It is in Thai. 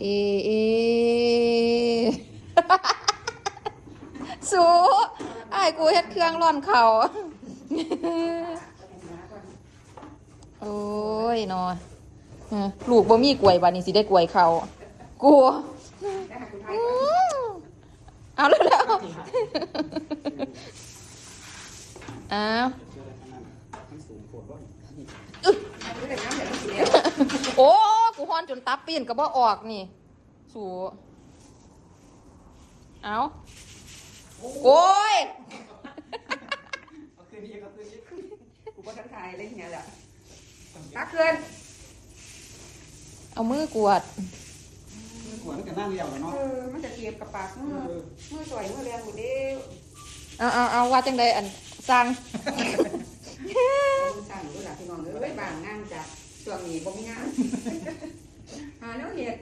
เอเอสูไอ้ายกูเฮ็ดเครื่องร่อนเข่าโอ้ยนอลูกบ่มีกล้วยบัดนี้สิได้กล้วยเขากูเอาแล้วแล้วอ้าวโอ้กูฮ้อนจนตับปีนก็บ่ออกนี่สูเอาโอ้ยเอาคืนนี้เอาคืนนี้กูก็ทักทายอะไรอย่างเงี้ยแหละตักเกิน เอามือกวาด หัวมันก็นั่งเลี้ยวเลยเนาะ มันจะเก็บกับปากมือสวยมือแรงหมดเด้อ เอาว่าจังใดอันสั่ง สั่งด้วยล่ะพี่น้องเอ้ยบางงานจากช่วงนี้บ่มีงานหาแล้วเห็ด